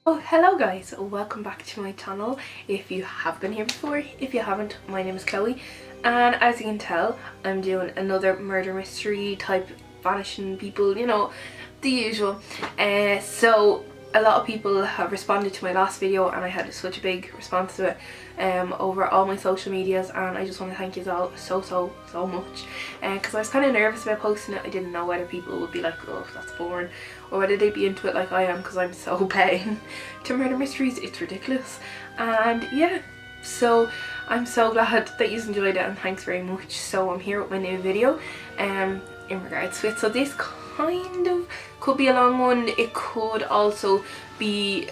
Oh, hello guys, welcome back to my channel if you have been here before. If you haven't, my name is Chloe, and as you can tell, I'm doing another murder mystery type vanishing people, you know, the usual. So a lot of people have responded to my last video and I had such a big response to it over all my social medias, and I just want to thank you all so much, because I was kind of nervous about posting it. I didn't know whether people would be like, oh, that's boring, or whether they'd be into it like I am, because I'm so paying to murder mysteries, it's ridiculous. And yeah, so I'm so glad that you enjoyed it, and thanks very much. So I'm here with my new video in regards to it. So this kind of could be a long one, it could also be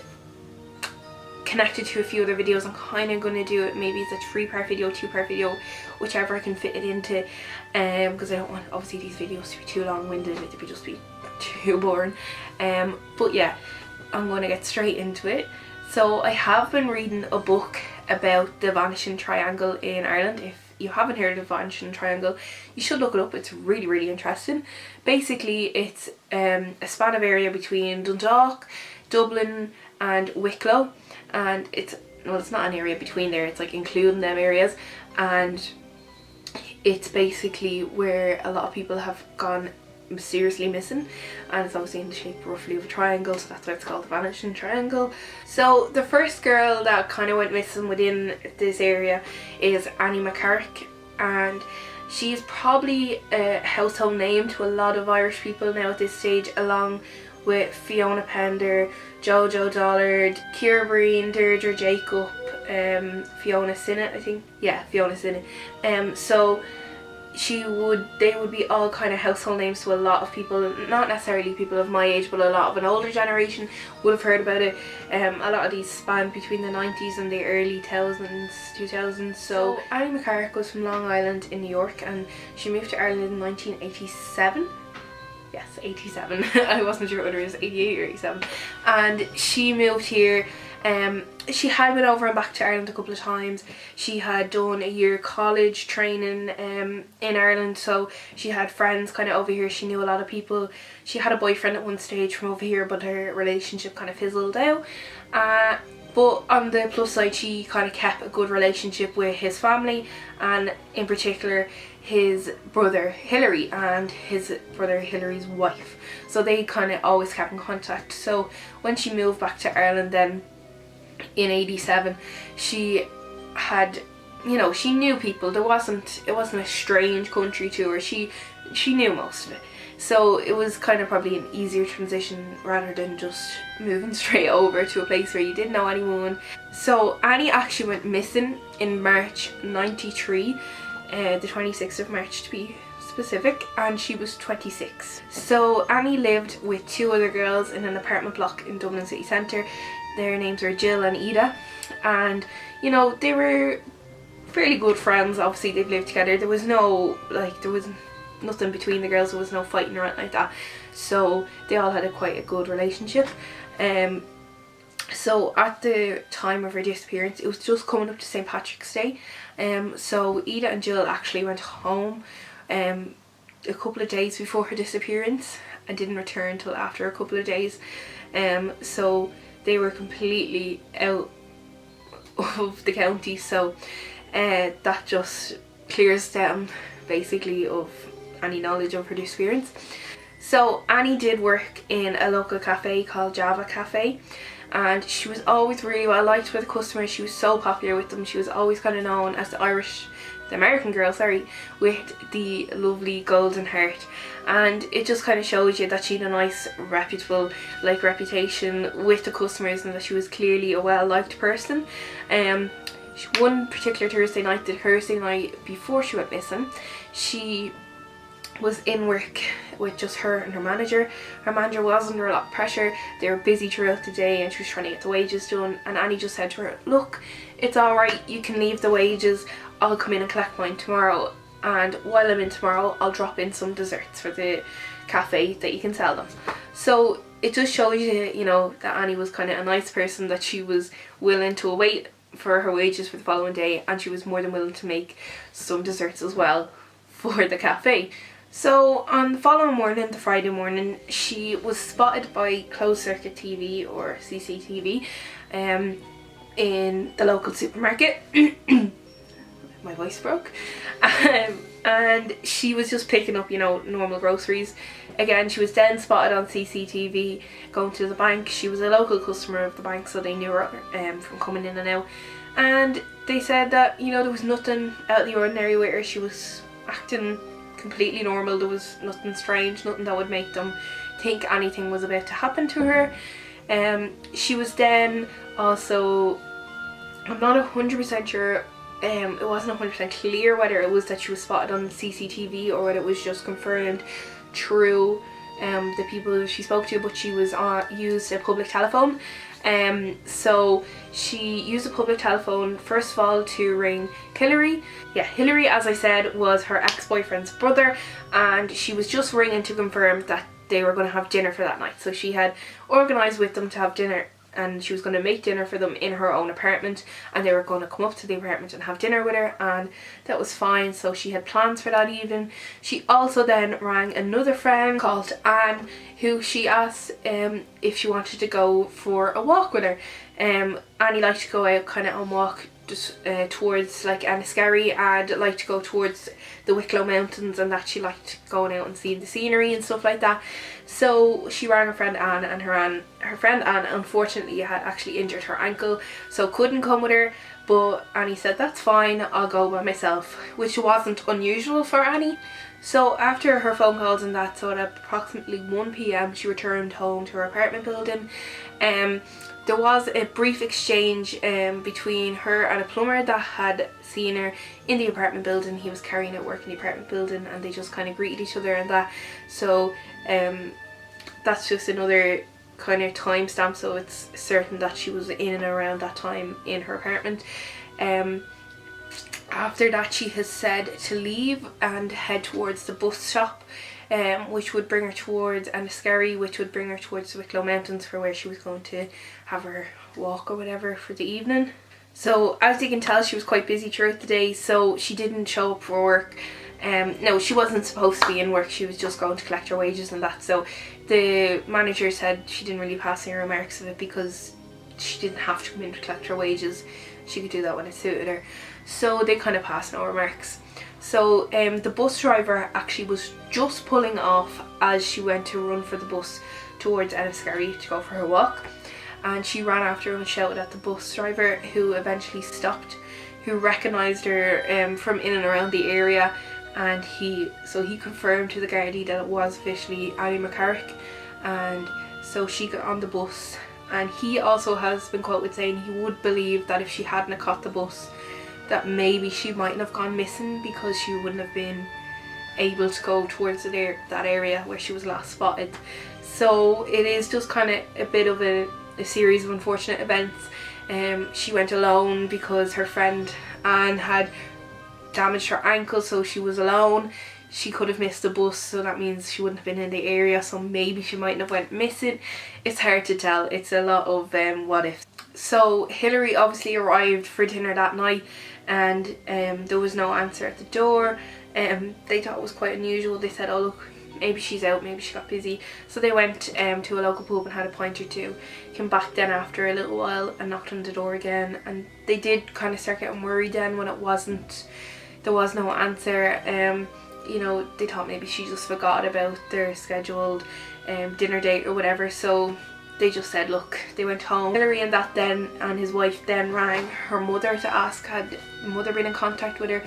connected to a few other videos. I'm kind of going to do it, maybe it's a 3-part video, 2-part video, whichever I can fit it into, because I don't want obviously these videos to be too long-winded, it would just be too boring. But yeah, I'm going to get straight into it. So I have been reading a book about the Vanishing Triangle in Ireland. If you haven't heard of the Vanishing Triangle, you should look it up, it's really interesting. Basically it's a span of area between Dundalk, Dublin and Wicklow, and it's not an area between there, it's like including them areas, and it's basically where a lot of people have gone mysteriously missing, and it's obviously in the shape roughly of a triangle, so that's why it's called the Vanishing Triangle. So the first girl that kind of went missing within this area is Annie McCarrick, and she's probably a household name to a lot of Irish people now at this stage, along with Fiona Pender, Jojo Dollard, Ciara Breen, Deirdre Jacob, Fiona Sinnott, I think. Yeah, Fiona Sinnott. So they would be all kind of household names to a lot of people, not necessarily people of my age, but a lot of an older generation would have heard about it. A lot of these spanned between the 90s and the early 2000s. So Annie McCarrick was from Long Island in New York, and she moved to Ireland in 1987. Yes, 87. I wasn't sure whether it was 88 or 87. And she moved here. She had been over and back to Ireland a couple of times. She had done a year college training in Ireland, so she had friends kind of over here. She knew a lot of people. She had a boyfriend at one stage from over here, but her relationship kind of fizzled out. But on the plus side, she kind of kept a good relationship with his family, and in particular his brother Hilary and his brother Hilary's wife. So they kind of always kept in contact. So when she moved back to Ireland then in 87, she had, you know, she knew people. It wasn't a strange country to her. She knew most of it. So it was kind of probably an easier transition rather than just moving straight over to a place where you didn't know anyone. So Annie actually went missing in March 93, the 26th of March to be specific, and she was 26. So Annie lived with 2 other girls in an apartment block in Dublin city centre. Their names were Jill and Ida, and you know, they were fairly good friends. Obviously they've lived together. There was nothing between the girls, there was no fighting or anything like that, so they all had quite a good relationship. So at the time of her disappearance, it was just coming up to St. Patrick's Day, so Ida and Jill actually went home a couple of days before her disappearance and didn't return until after a couple of days. So they were completely out of the county, so that just clears them basically of any knowledge of her disappearance. So Annie did work in a local cafe called Java Cafe, and she was always really well liked by the customers. She was so popular with them. She was always kind of known as the American girl, with the lovely golden heart, and it just kind of shows you that she had a nice reputable reputation with the customers, and that she was clearly a well liked person. One particular Thursday night before she went missing, she was in work with just her and her manager. Her manager was under a lot of pressure. They were busy throughout the day and she was trying to get the wages done, and Annie just said to her, look, it's alright, you can leave the wages, I'll come in and collect mine tomorrow, and while I'm in tomorrow I'll drop in some desserts for the cafe that you can sell them. So it just shows you, you know, that Annie was kind of a nice person, that she was willing to wait for her wages for the following day, and she was more than willing to make some desserts as well for the cafe. So on the following morning, the Friday morning, she was spotted by closed circuit TV or CCTV in the local supermarket. My voice broke. And she was just picking up, you know, normal groceries. Again, she was then spotted on CCTV going to the bank. She was a local customer of the bank, so they knew her from coming in and out. And they said that, you know, there was nothing out of the ordinary with her. She was acting completely normal. There was nothing strange, nothing that would make them think anything was about to happen to her. She was then also, I'm not 100% sure, it wasn't 100% clear whether it was that she was spotted on the CCTV or whether it was just confirmed through the people she spoke to, but she was used a public telephone. So she used a public telephone first of all to ring Hillary. Yeah, Hillary, as I said, was her ex-boyfriend's brother, and she was just ringing to confirm that they were going to have dinner for that night. So she had organised with them to have dinner, and she was going to make dinner for them in her own apartment, and they were going to come up to the apartment and have dinner with her, and that was fine. So she had plans for that evening. She also then rang another friend called Anne, who she asked if she wanted to go for a walk with her. Annie liked to go out kind of on walk just towards like Enniskerry, and liked to go towards the Wicklow Mountains, and that she liked going out and seeing the scenery and stuff like that. So she rang her friend Anne, and her friend Anne unfortunately had actually injured her ankle, so couldn't come with her. But Annie said, that's fine, I'll go by myself, which wasn't unusual for Annie. So after her phone calls and that, so at approximately 1 p.m. she returned home to her apartment building. There was a brief exchange between her and a plumber that had seen her in the apartment building. He was carrying out work in the apartment building, and they just kind of greeted each other and that. So that's just another kind of timestamp, so it's certain that she was in and around that time in her apartment. After that, she has said to leave and head towards the bus stop, which would bring her towards Enniskerry, which would bring her towards the Wicklow Mountains for where she was going to have her walk or whatever for the evening. So as you can tell, she was quite busy throughout the day, so she didn't show up for work. No, she wasn't supposed to be in work, she was just going to collect her wages and that. So the manager said she didn't really pass any remarks of it because she didn't have to come in to collect her wages. She could do that when it suited her. So they kind of passed no remarks. So the bus driver actually was just pulling off as she went to run for the bus towards Enniskerry to go for her walk, and she ran after him and shouted at the bus driver, who eventually stopped, who recognised her from in and around the area, and he confirmed to the Gardaí that it was officially Annie McCarrick. And so she got on the bus, and he also has been quoted saying he would believe that if she hadn't caught the bus, that maybe she mightn't have gone missing, because she wouldn't have been able to go towards that area where she was last spotted. So it is just kind of a bit of a series of unfortunate events. She went alone because her friend Anne had damaged her ankle, so she was alone. She could have missed the bus, so that means she wouldn't have been in the area, so maybe she mightn't have went missing. It's hard to tell. It's a lot of what ifs. So Hillary obviously arrived for dinner that night, and there was no answer at the door. They thought it was quite unusual. They said, oh look, maybe she's out, maybe she got busy. So they went to a local pub and had a pint or two. Came back then after a little while and knocked on the door again, and they did kind of start getting worried then when there was no answer. You know, they thought maybe she just forgot about their scheduled dinner date or whatever, so they just said, look, they went home. Hillary and his wife then rang her mother to ask had mother been in contact with her,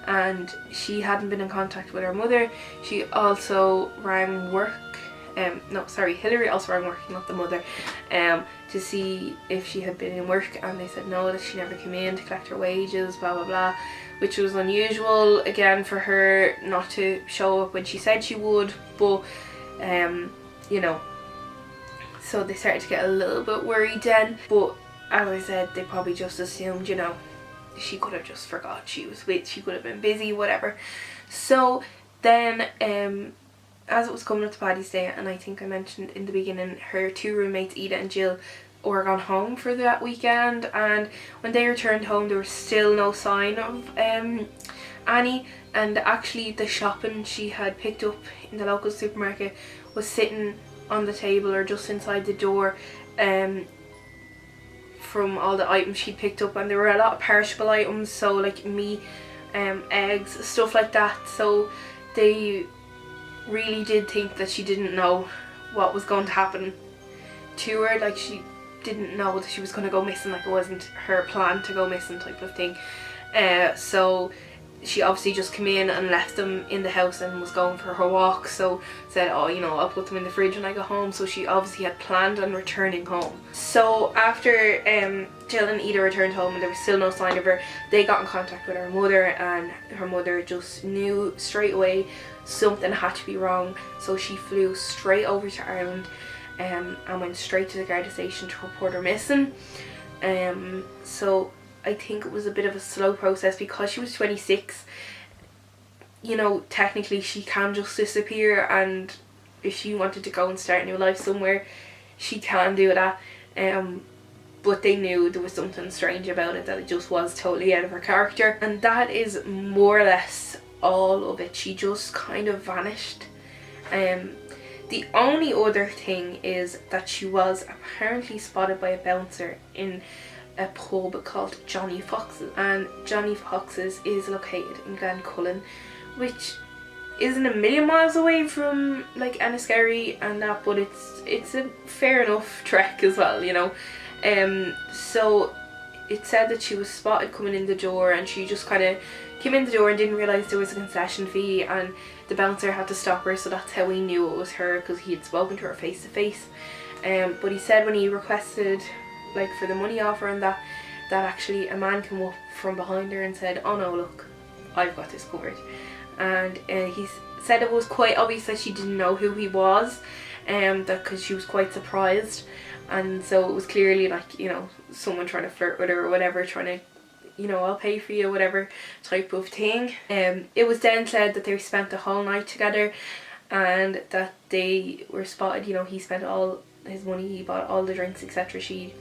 and she hadn't been in contact with her mother. She also rang work, Hillary also rang work, not the mother, to see if she had been in work, and they said no, that she never came in to collect her wages, blah blah blah, which was unusual again for her not to show up when she said she would. But you know, so they started to get a little bit worried then. But as I said, they probably just assumed, you know, she could have just forgot she could have been busy, whatever. So then as it was coming up to Paddy's Day, and I think I mentioned in the beginning, her two roommates Ida and Jill were gone home for that weekend, and when they returned home there was still no sign of Annie, and actually the shopping she had picked up in the local supermarket was sitting on the table or just inside the door from all the items she'd picked up, and there were a lot of perishable items, so like meat, eggs, stuff like that. So they really did think that she didn't know what was going to happen to her. Like, she didn't know that she was going to go missing, like it wasn't her plan to go missing type of thing. So she obviously just came in and left them in the house and was going for her walk, so said, oh, you know, I'll put them in the fridge when I go home. So she obviously had planned on returning home. So after Jill and Ida returned home and there was still no sign of her, they got in contact with her mother, and her mother just knew straight away something had to be wrong. So she flew straight over to Ireland and went straight to the Garda station to report her missing. So I think it was a bit of a slow process because she was 26. You know, technically she can just disappear, and if she wanted to go and start a new life somewhere, she can do that. But they knew there was something strange about it, that it just was totally out of her character. And that is more or less all of it. She just kind of vanished. The only other thing is that she was apparently spotted by a bouncer in a pub called Johnny Fox's, and Johnny Fox's is located in Glencullen, which isn't a million miles away from like Enniskerry and that, but it's a fair enough trek as well, you know. So it said that she was spotted coming in the door, and she just kind of came in the door and didn't realise there was a concession fee, and the bouncer had to stop her, so that's how we knew it was her, because he had spoken to her face to face. But he said when he requested like for the money offer and that actually a man came up from behind her and said, oh no, look, I've got this covered. And he said it was quite obvious that she didn't know who he was, that because she was quite surprised, and so it was clearly like, you know, someone trying to flirt with her or whatever, trying to, you know, I'll pay for you, whatever type of thing. It was then said that they spent the whole night together, and that they were spotted, you know, he spent all his money, he bought all the drinks, etc. She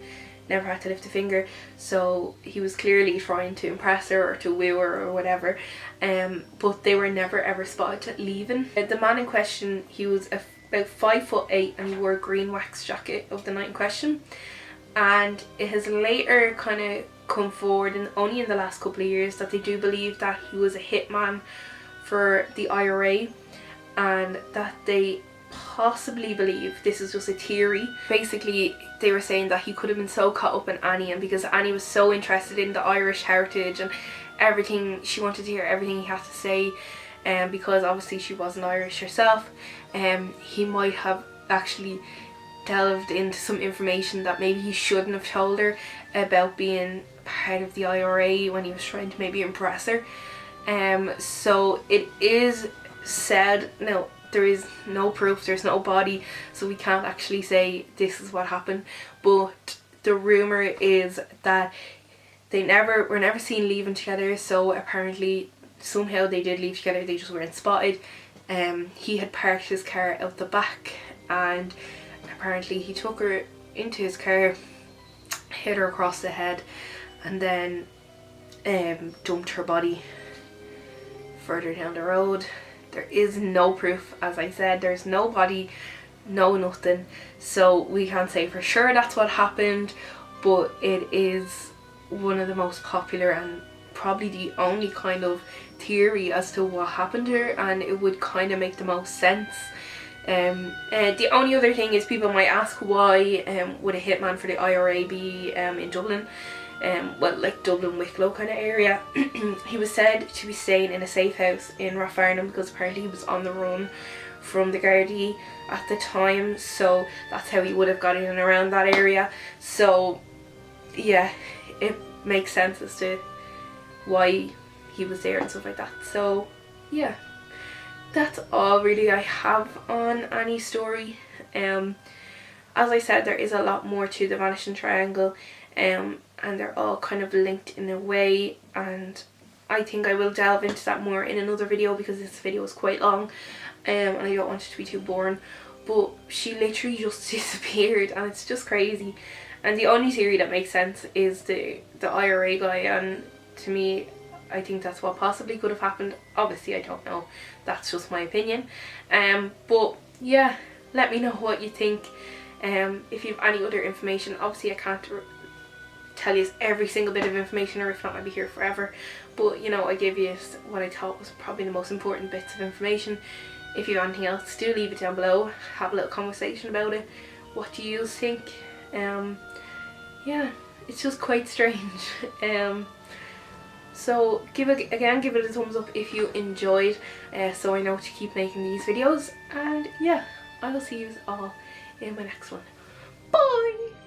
never had to lift a finger, so he was clearly trying to impress her or to woo her or whatever. But they were never ever spotted leaving. The man in question, he was about 5'8" and he wore a green wax jacket of the night in question, and it has later kind of come forward, and only in the last couple of years, that they do believe that he was a hitman for the IRA, and that they possibly believe, this is just a theory, basically they were saying that he could have been so caught up in Annie, and because Annie was so interested in the Irish heritage and everything, she wanted to hear everything he had to say, and because obviously she wasn't Irish herself, he might have actually delved into some information that maybe he shouldn't have told her about being part of the IRA when he was trying to maybe impress her. So it is said, now there is no proof, there's no body, so we can't actually say this is what happened, but the rumour is that they were never seen leaving together, so apparently somehow they did leave together, they just weren't spotted. He had parked his car out the back, and apparently he took her into his car, hit her across the head, and then dumped her body further down the road. There is no proof, as I said, there's no body, no nothing, so we can't say for sure that's what happened, but it is one of the most popular and probably the only kind of theory as to what happened to her, and it would kind of make the most sense. The only other thing is, people might ask, why would a hitman for the IRA be in Dublin? Well, like Dublin, Wicklow kind of area. He was said to be staying in a safe house in Rathfarnham because apparently he was on the run from the Gardaí at the time, so that's how he would have got in and around that area. So yeah, it makes sense as to why he was there and stuff like that. So yeah, that's all really I have on Annie's story. As I said, there is a lot more to the Vanishing Triangle, and they're all kind of linked in a way, and I think I will delve into that more in another video because this video is quite long, and I don't want it to be too boring. But she literally just disappeared, and it's just crazy. And the only theory that makes sense is the IRA guy, and to me, I think that's what possibly could have happened. Obviously I don't know, that's just my opinion. But yeah, let me know what you think. If you have any other information, obviously I can't tell you every single bit of information, or if not I'd be here forever, but you know, I gave you what I thought was probably the most important bits of information. If you have anything else, do leave it down below, have a little conversation about it. What do you think? Yeah, it's just quite strange. So give it a thumbs up if you enjoyed, so I know to keep making these videos. And yeah, I will see you all in my next one. Bye!